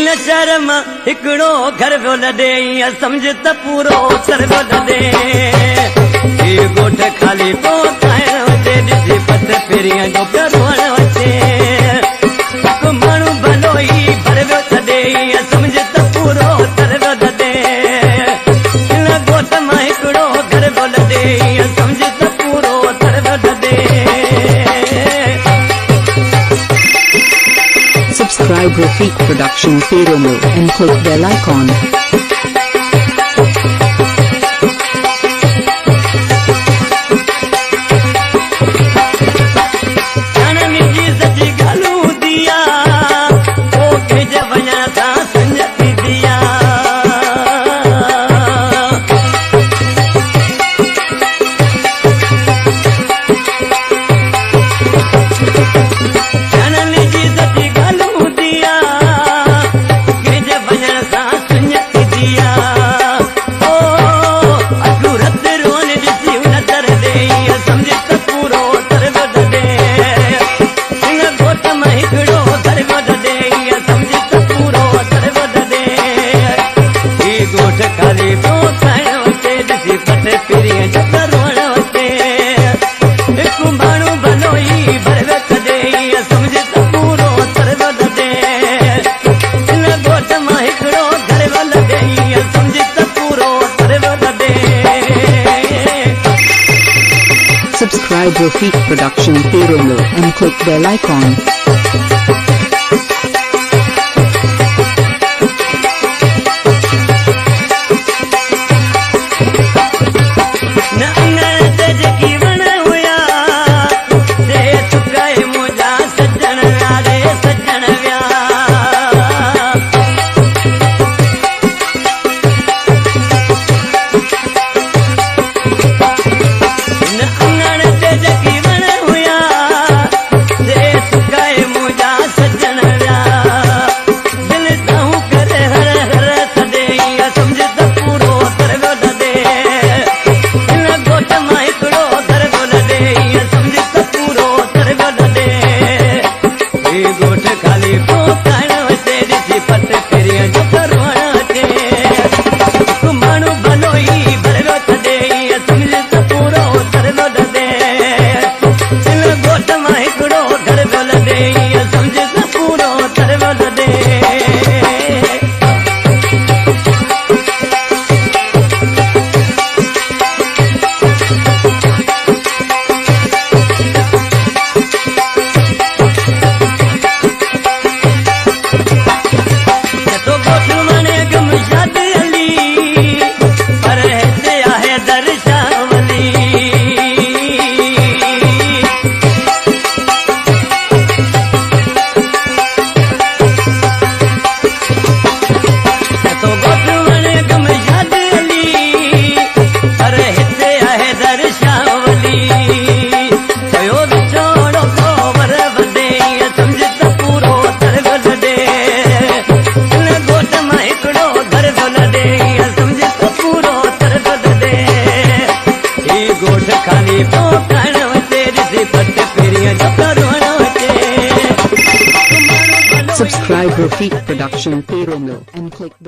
इन शहर मां हिकिड़ो घर पियो लॾे ईअं सम्झ त पूरो सर पियो लॾे ही ॻोठ खाली पियो खाइण अचे ॾिसी पत फेरीअ जो पियो रोअण अचे हिकु माण्हू भलो ई भर पियो छॾे ईअं सम्झ त पूरो सर पियो लॾे इन ॻोठ मां हिकिड़ो घर पियो लॾे ईअं सम्झ त पूरो सर पियो लॾे Subscribe Rafiq Production Pharaoh Mill and click bell icon. Subscribe Rafiq Production Pharaoh Mill and click bell icon. Subscribe Rafiq Production Pharaoh Mill and click